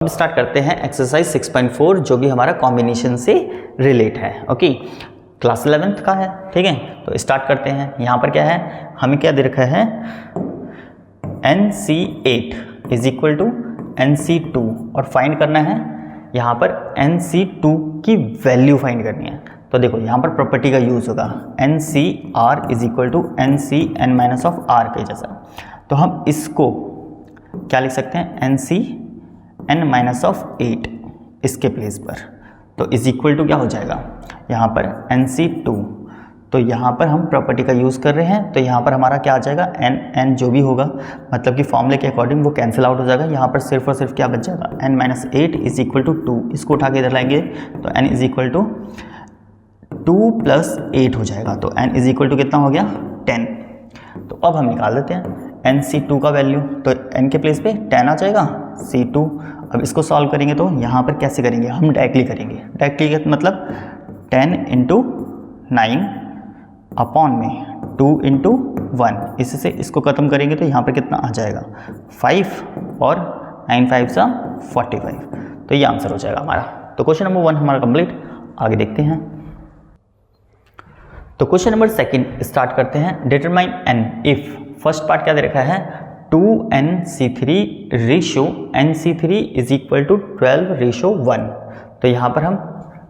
अब स्टार्ट करते हैं एक्सरसाइज 6.4 जो कि हमारा कॉम्बिनेशन से रिलेट है। ओके, क्लास 11th का है। ठीक है, तो स्टार्ट करते हैं। यहाँ पर क्या है, हमें क्या दे रखा है, NC8 is equal to NC2 और फाइंड करना है यहाँ पर NC2 की वैल्यू फाइंड करनी है। तो देखो यहाँ पर प्रॉपर्टी का यूज होगा, NCR is equal to NCn minus of R के जैसा। तो हम इसको क्या लिख सकते हैं, NCn माइनस ऑफ 8 इसके प्लेस पर, तो इज इक्वल टू क्या हो जाएगा यहाँ पर NC2। तो यहाँ पर हम प्रॉपर्टी का यूज़ कर रहे हैं, तो यहाँ पर हमारा क्या आ जाएगा, n जो भी होगा मतलब कि फॉर्मूले के अकॉर्डिंग वो कैंसिल आउट हो जाएगा। यहाँ पर सिर्फ और सिर्फ क्या बच जाएगा, n minus 8 is equal to 2। इसको उठा के इधर लाएंगे तो n is equal to 2 plus 8 हो जाएगा। तो n इज इक्वल टू कितना हो गया, 10। तो अब हम निकाल देते हैं NC2 का वैल्यू, तो n के प्लेस पे 10 आ जाएगा, C2। अब इसको सॉल्व करेंगे तो यहाँ पर कैसे करेंगे, हम डायरेक्टली करेंगे। डायरेक्टली मतलब 10 इंटू 9 अपॉन में 2 इंटू 1, इससे इसको ख़त्म करेंगे तो यहाँ पर कितना आ जाएगा 5 और 9 5 सा 45। तो ये आंसर हो जाएगा हमारा। तो क्वेश्चन नंबर 1 हमारा कंप्लीट। आगे देखते हैं। तो क्वेश्चन नंबर 2 स्टार्ट करते हैं। Determine n if, first part क्या दे रखा है, 2NC3 ratio NC3 is equal to 12 ratio 1। तो यहाँ पर हम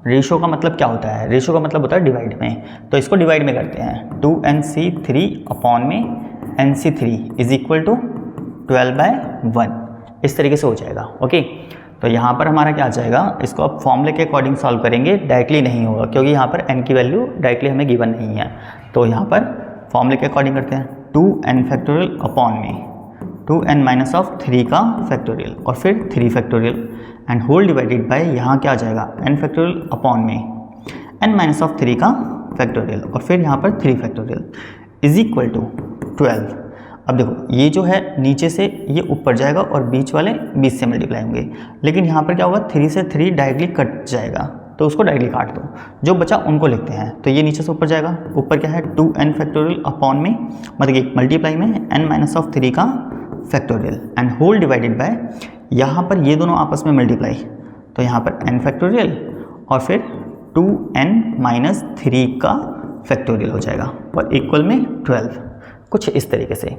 रेशो का मतलब क्या होता है, रेशो का मतलब होता है डिवाइड में, तो इसको डिवाइड में करते हैं। 2NC3 अपॉन में NC3 इज इक्वल टू 12/1, इस तरीके से हो जाएगा। ओके, तो यहाँ पर हमारा क्या आ जाएगा, इसको अब फॉर्मूले के अकॉर्डिंग सॉल्व करेंगे, डायरेक्टली नहीं होगा क्योंकि यहाँ पर n की वैल्यू डायरेक्टली हमें गिवन नहीं है। तो यहाँ पर फॉर्मूले के अकॉर्डिंग करते हैं, 2n फैक्टोरियल अपॉन में 2n माइनस ऑफ 3 का फैक्टोरियल और फिर 3 factorial and whole divided by यहाँ क्या आ जाएगा, n फैक्टोरियल अपॉन में n माइनस ऑफ 3 का फैक्टोरियल और फिर यहाँ पर 3 फैक्टोरियल इज इक्वल टू 12। अब देखो ये जो है नीचे से ये ऊपर जाएगा और बीच वाले 20 से मल्टीप्लाई होंगे, लेकिन यहाँ पर क्या होगा, 3 से 3 डायरेक्टली कट जाएगा, तो उसको डायरेक्टली काट दो, जो बचा उनको लिखते हैं। तो ये नीचे से ऊपर जाएगा, ऊपर क्या है 2n फैक्टोरियल अपॉन में मतलब कि मल्टीप्लाई में n माइनस ऑफ 3 का factorial and whole divided by, यहाँ पर ये दोनों आपस में मल्टीप्लाई, तो यहाँ पर n फैक्टोरियल और फिर 2n माइनस 3 का फैक्टोरियल हो जाएगा और इक्वल में 12, कुछ इस तरीके से।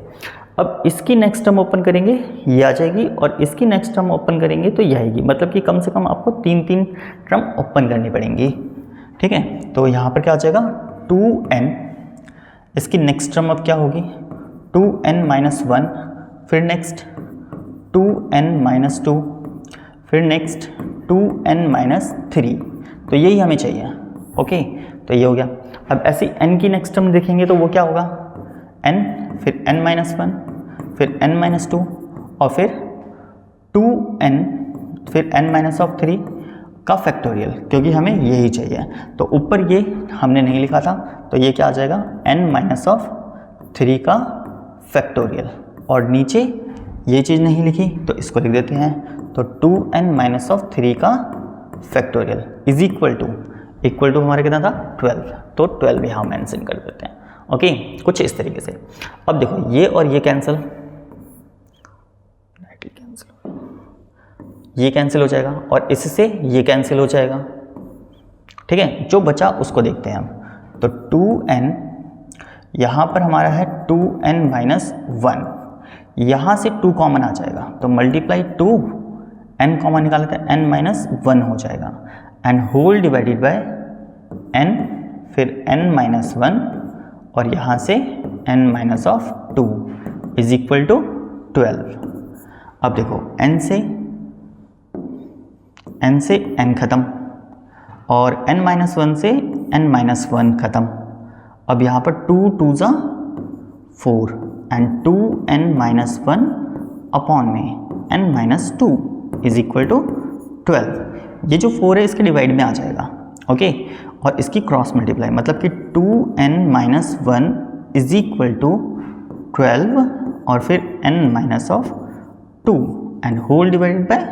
अब इसकी नेक्स्ट टर्म ओपन करेंगे ये आ जाएगी और इसकी नेक्स्ट टर्म ओपन करेंगे तो ये आएगी, मतलब कि कम से कम आपको 3 टर्म ओपन करनी पड़ेंगी। ठीक है, तो यहाँ पर क्या आ जाएगा 2n, इसकी नेक्स्ट टर्म अब क्या होगी 2n माइनस 1, फिर नेक्स्ट 2n माइनस 2, फिर नेक्स्ट 2n माइनस 3। तो यही हमें चाहिए। ओके, तो ये हो गया। अब ऐसे n की नेक्स्ट टर्म देखेंगे तो वो क्या होगा, n फिर n माइनस 1 फिर n माइनस 2 और फिर 2n फिर n माइनस ऑफ 3 का फैक्टोरियल, क्योंकि हमें यही चाहिए। तो ऊपर ये हमने नहीं लिखा था, तो ये क्या आ जाएगा n माइनस ऑफ 3 का फैक्टोरियल और नीचे ये चीज़ नहीं लिखी तो इसको लिख देते हैं। तो 2n माइनस ऑफ 3 का फैक्टोरियल इज इक्वल टू हमारा कितना था 12, तो 12 यहाँ मेंशन कर देते हैं। ओके, कुछ इस तरीके से। अब देखो ये और ये कैंसिल, ये कैंसिल हो जाएगा और इससे ये कैंसिल हो जाएगा। ठीक है, जो बचा उसको देखते हैं हम। तो 2n यहाँ पर हमारा है 2n माइनस 1, यहाँ से 2 कॉमन आ जाएगा तो मल्टीप्लाई 2 n कॉमन निकाल लेते हैं, n माइनस 1 हो जाएगा and whole divided by n फिर n माइनस 1 और यहाँ से n minus of 2 is equal to 12। अब देखो n से n खत्म और n माइनस 1 से n माइनस 1 खत्म। अब यहाँ पर 2 2 ज़ा 4 एंड 2n माइनस 1 अपॉन में n minus 2 is equal to 12। ये जो 4 है इसके डिवाइड में आ जाएगा। ओके, और इसकी क्रॉस मल्टीप्लाई मतलब कि 2n minus 1 is equal to 12 और फिर n minus of 2 and whole divided by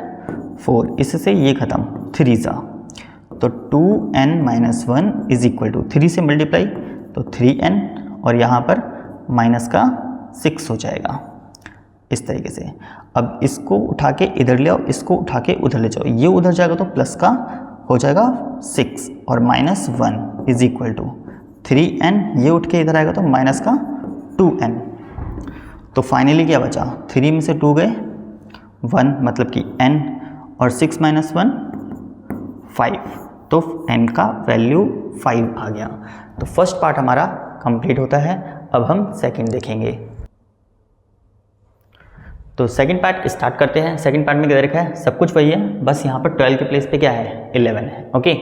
4, इससे ये खत्म 3 ज़ा, तो 2n minus 1 is equal to 3 से मल्टीप्लाई तो 3n और यहाँ पर माइनस का 6 हो जाएगा। इस तरीके से। अब इसको उठा के इधर ले आओ, इसको उठा के उधर ले जाओ, ये उधर जाएगा तो प्लस का हो जाएगा 6 और -1 इज इक्वल टू 3n, ये उठ के इधर आएगा तो माइनस का 2n। तो फाइनली क्या बचा, 3 में से 2 गए 1, मतलब कि n, और 6 - 1 5, तो n का वैल्यू 5 आ गया। तो फर्स्ट पार्ट हमारा कंप्लीट होता है। अब हम सेकंड देखेंगे। तो सेकंड पार्ट स्टार्ट करते हैं। सेकंड पार्ट में क्या देखा है, सब कुछ वही है, बस यहाँ पर 12 के प्लेस पे क्या है, 11 है। ओके,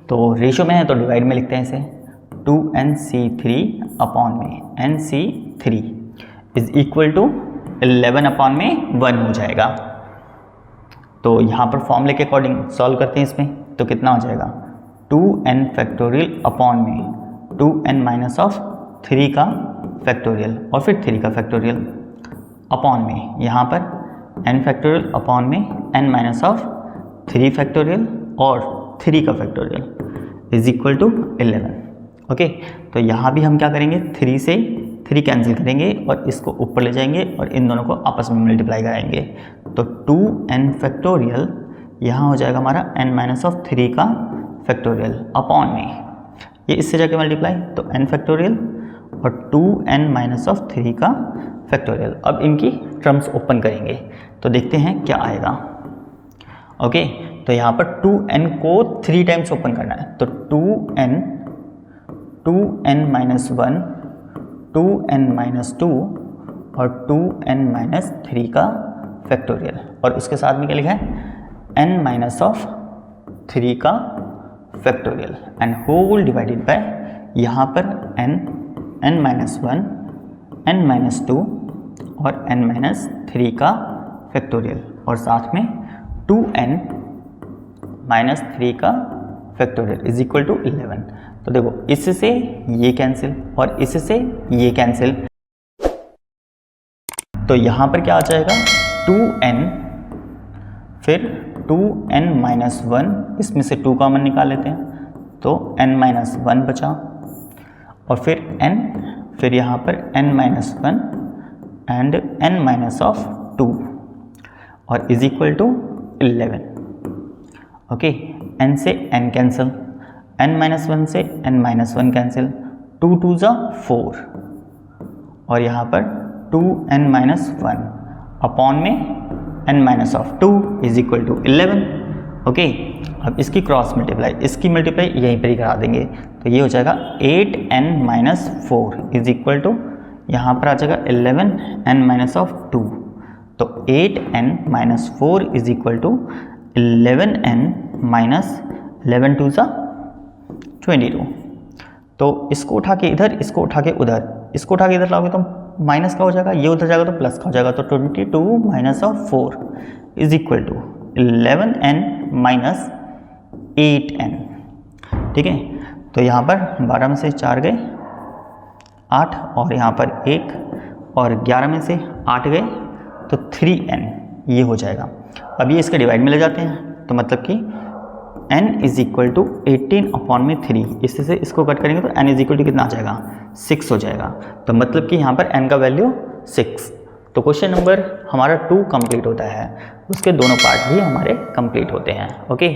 तो रेशियो में है तो डिवाइड में लिखते हैं इसे, 2nc3 अपॉन में nc3 is equal to 11 upon में 1 हो जाएगा। तो यहाँ पर फॉर्मूले के अकॉर्डिंग सॉल्व करते हैं इसमें, तो कितना हो जाएगा, 2n फैक्टोरियल अपॉन में 2n माइनस ऑफ 3 का फैक्टोरियल और फिर 3 का फैक्टोरियल अपॉन में यहाँ पर n फैक्टोरियल अपॉन में n माइनस ऑफ 3 फैक्टोरियल और 3 का factorial is equal to 11। Okay, तो यहाँ भी हम क्या करेंगे, 3 से 3 कैंसिल करेंगे और इसको ऊपर ले जाएंगे और इन दोनों को आपस में मल्टीप्लाई कराएंगे। तो 2n फैक्टोरियल यहाँ हो जाएगा हमारा n माइनस ऑफ 3 का फैक्टोरियल अपॉन में, ये इससे जाके मल्टीप्लाई, तो n फैक्टोरियल और 2n माइनस ऑफ 3 का फैक्टोरियल। अब इनकी टर्म्स ओपन करेंगे तो देखते हैं क्या आएगा। ओके, तो यहाँ पर 2n को 3 टाइम्स ओपन करना है, तो 2n माइनस 1, 2n माइनस 2 और 2n माइनस 3 का फैक्टोरियल, और उसके साथ में क्या लिखा है, n माइनस ऑफ 3 का factorial and whole divided by यहाँ पर n माइनस 1, n माइनस 2 और n माइनस 3 का फैक्टोरियल, और साथ में 2n माइनस 3 का फैक्टोरियल इज इक्वल टू 11। तो देखो, इससे ये कैंसिल और इससे ये कैंसिल, तो यहाँ पर क्या आ जाएगा, 2n, फिर 2n माइनस 1, इसमें से 2 कॉमन निकाल लेते हैं, तो n माइनस 1 बचा, और फिर n, फिर यहाँ पर n minus 1 and n minus of 2 और is equal to 11। Okay, n से n कैंसिल, n माइनस 1 से n माइनस 1 कैंसिल, 2 2 ज़ा 4 और यहाँ पर 2n माइनस 1 अपॉन में n minus of 2 is equal to 11। Okay, अब इसकी क्रॉस मल्टीप्लाई, इसकी मल्टीप्लाई यहीं पर ही करा देंगे, तो ये हो जाएगा 8n minus 4 is equal to, यहाँ पर आ जाएगा 11n माइनस ऑफ 2, तो 8n minus 4 is equal to 11n minus 11 2 ज़ा 22। तो इसको उठा के इधर, इसको उठा के उधर, इसको उठा के इधर लाओगे तो माइनस का हो जाएगा, ये उधर जाएगा तो प्लस का हो जाएगा, तो 22 minus of 4 is equal to 11n minus 8n। ठीक है, तो यहाँ पर 12 में से 4 गए 8 और यहाँ पर 1 और 11 में से 8 गए तो 3n, ये हो जाएगा। अब ये इसके डिवाइड में ले जाते हैं, तो मतलब कि n is equal to 18 upon में 3, इससे से इसको कट करेंगे तो n इज इक्वल टू कितना आ जाएगा, 6 हो जाएगा। तो मतलब कि यहाँ पर n का वैल्यू 6। तो क्वेश्चन नंबर हमारा 2 कंप्लीट होता है, उसके दोनों पार्ट भी हमारे कंप्लीट होते हैं। ओके।